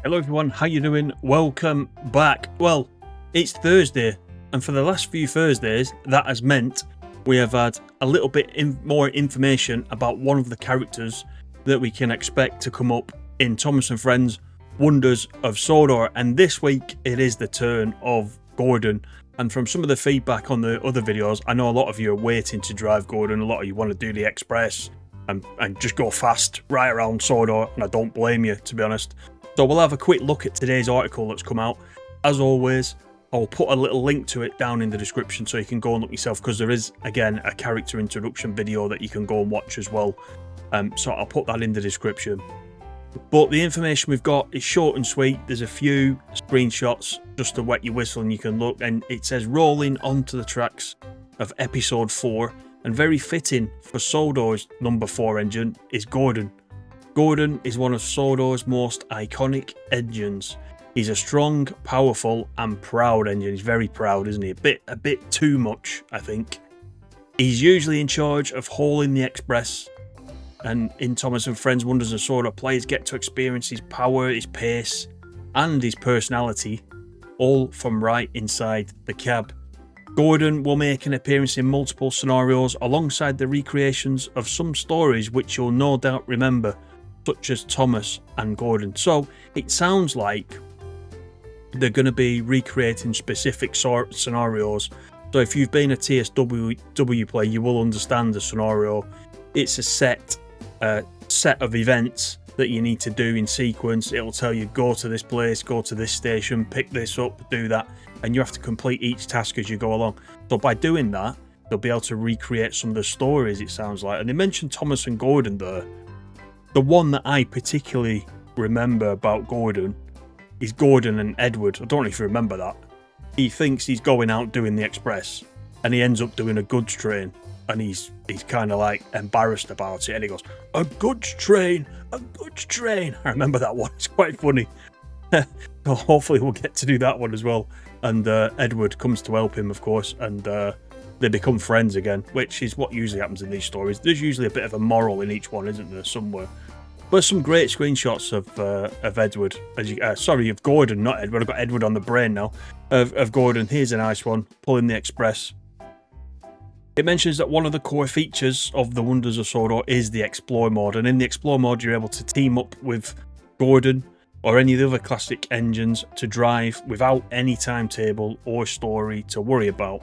Hello everyone, how you doing? Welcome back. Well, it's Thursday, and for the last few Thursdays, that has meant we have had a little bit more information about one of the characters that we can expect to come up in Thomas&Friends Wonders of Sodor, and this week it is the turn of Gordon. And from some of the feedback on the other videos, I know a lot of you are waiting to drive Gordon, a lot of you want to do the express and just go fast right around Sodor, and I don't blame you, to be honest. So we'll have a quick look at today's article that's come out. As always, I'll put a little link to it down in the description so you can go and look yourself, because there is, again, a character introduction video that you can go and watch as well. So I'll put that in the description. But the information we've got is short and sweet. There's a few screenshots just to wet your whistle and you can look. And it says rolling onto the tracks of episode 4. And very fitting for Sodor's number 4 engine is Gordon. Gordon is one of Sodor's most iconic engines. He's a strong, powerful and proud engine. He's very proud, isn't he? A bit too much, I think. He's usually in charge of hauling the express. And in Thomas&Friends Wonders of Sodor, players get to experience his power, his pace and his personality, all from right inside the cab. Gordon will make an appearance in multiple scenarios alongside the recreations of some stories which you'll no doubt remember, such as Thomas and Gordon. So it sounds like they're going to be recreating specific scenarios. So if you've been a TSW player, you will understand the scenario. It's a set of events that you need to do in sequence. It'll tell you go to this place, go to this station, pick this up, do that, and you have to complete each task as you go along. So by doing that, they'll be able to recreate some of the stories, it sounds like. And they mentioned Thomas and Gordon there. The one that I particularly remember about Gordon is Gordon and Edward. I don't know if you remember that. He thinks he's going out doing the express and he ends up doing a goods train, and he's kind of like embarrassed about it, and he goes, a goods train. I remember that one. It's quite funny. So hopefully we'll get to do that one as well. And Edward comes to help him, of course, and they become friends again, which is what usually happens in these stories. There's usually a bit of a moral in each one, isn't there, somewhere? But some great screenshots of Edward, of Gordon, not Edward. I've got Edward on the brain now. Of Gordon. Here's a nice one, pulling the express. It mentions that one of the core features of the Wonders of Sodor is the Explore mode, and in the Explore mode you're able to team up with Gordon or any of the other classic engines to drive without any timetable or story to worry about.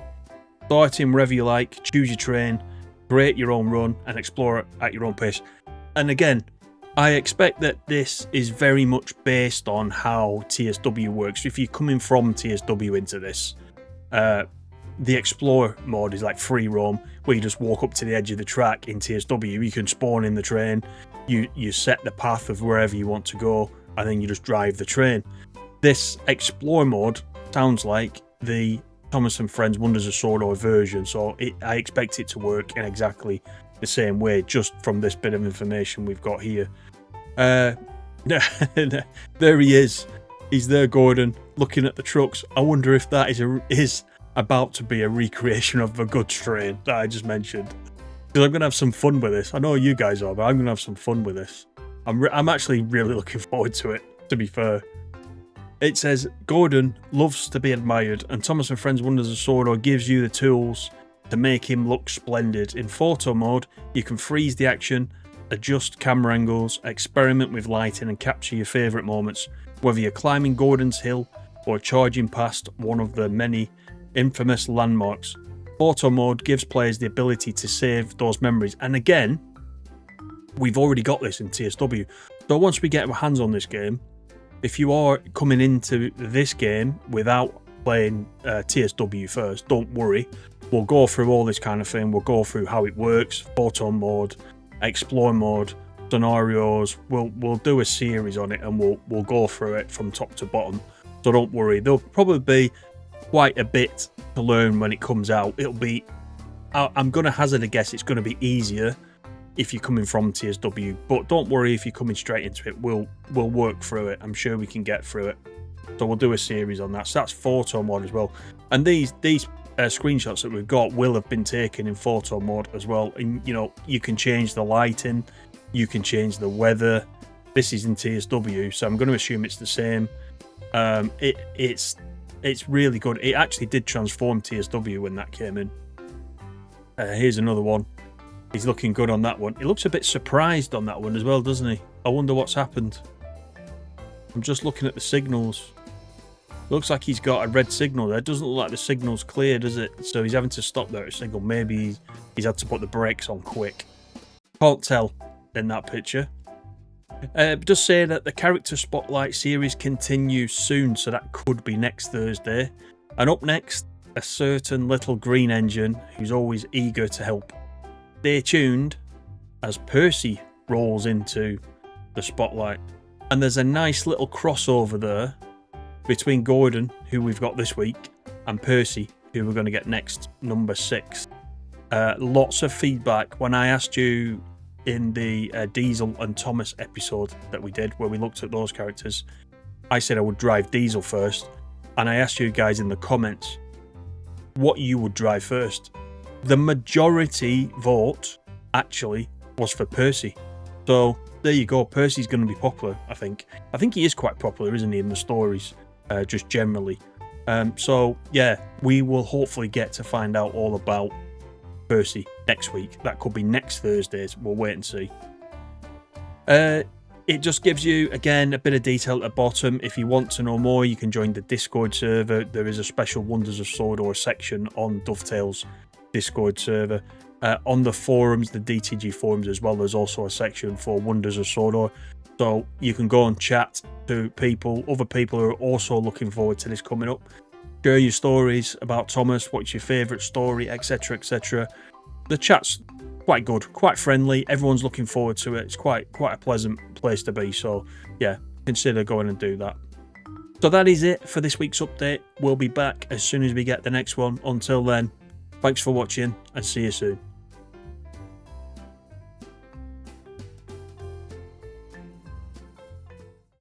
Start him wherever you like, choose your train, create your own run and explore it at your own pace. And again, I expect that this is very much based on how TSW works. If you're coming from TSW into this, the Explore mode is like free roam, where you just walk up to the edge of the track in TSW. You can spawn in the train, you set the path of wherever you want to go, and then you just drive the train. This Explore mode sounds like the Thomas&Friends Wonders of Sodor version, so I expect it to work in exactly the same way, just from this bit of information we've got here. There he is. He's there, Gordon, looking at the trucks. I wonder if that is about to be a recreation of the goods train that I just mentioned. Because I'm going to have some fun with this. I know you guys are, but I'm going to have some fun with this. I'm actually really looking forward to it, to be fair. It says, Gordon loves to be admired, and Thomas&Friends Wonders of Sodor gives you the tools to make him look splendid. In photo mode, you can freeze the action, adjust camera angles, experiment with lighting and capture your favourite moments, whether you're climbing Gordon's Hill or charging past one of the many infamous landmarks. Photo mode gives players the ability to save those memories, and again, we've already got this in TSW. So once we get our hands on this game, if you are coming into this game without playing TSW first, don't worry. We'll go through all this kind of thing. We'll go through how it works, photo mode, explore mode, scenarios. We'll do a series on it, and we'll go through it from top to bottom. So don't worry. There'll probably be quite a bit to learn when it comes out. It'll be, I'm going to hazard a guess, it's going to be easier if you're coming from TSW, but don't worry if you're coming straight into it. We'll work through it. I'm sure we can get through it. So we'll do a series on that. So that's photo mode as well. And these screenshots that we've got will have been taken in photo mode as well. And you know, you can change the lighting, you can change the weather, This is in TSW, so I'm going to assume it's the same. It's really good. It actually did transform TSW when that came in. Here's another one. He's looking good on that one. He looks a bit surprised on that one as well, doesn't he? I wonder what's happened. I'm just looking at the signals. Looks like he's got a red signal there. It doesn't look like the signal's clear, does it? So he's having to stop there at a signal. Maybe he's had to put the brakes on quick. Can't tell in that picture. Just say that the character spotlight series continues soon, so that could be next Thursday. And up next, a certain little green engine who's always eager to help. Stay tuned as Percy rolls into the spotlight. And there's a nice little crossover there between Gordon, who we've got this week, and Percy, who we're going to get next, number 6. Lots of feedback when I asked you in the Diesel and Thomas episode that we did, where we looked at those characters. I said I would drive Diesel first, and I asked you guys in the comments what you would drive first. The majority vote actually was for Percy. So there you go. Percy's going to be popular, I think. I think he is quite popular, isn't he, in the stories, just generally. So yeah, we will hopefully get to find out all about Percy next week. That could be next Thursdays. We'll wait and see. It just gives you, again, a bit of detail at the bottom. If you want to know more, you can join the Discord server. There is a special Wonders of Sodor section on Dovetail's Discord server. On the forums, the DTG forums as well, there's also a section for Wonders of Sodor. So you can go and chat to people, other people who are also looking forward to this coming up. Share your stories about Thomas, what's your favourite story, etc, etc. The chat's quite good, quite friendly. Everyone's looking forward to it. It's quite a pleasant place to be. So yeah, consider going and do that. So that is it for this week's update. We'll be back as soon as we get the next one. Until then, thanks for watching and see you soon.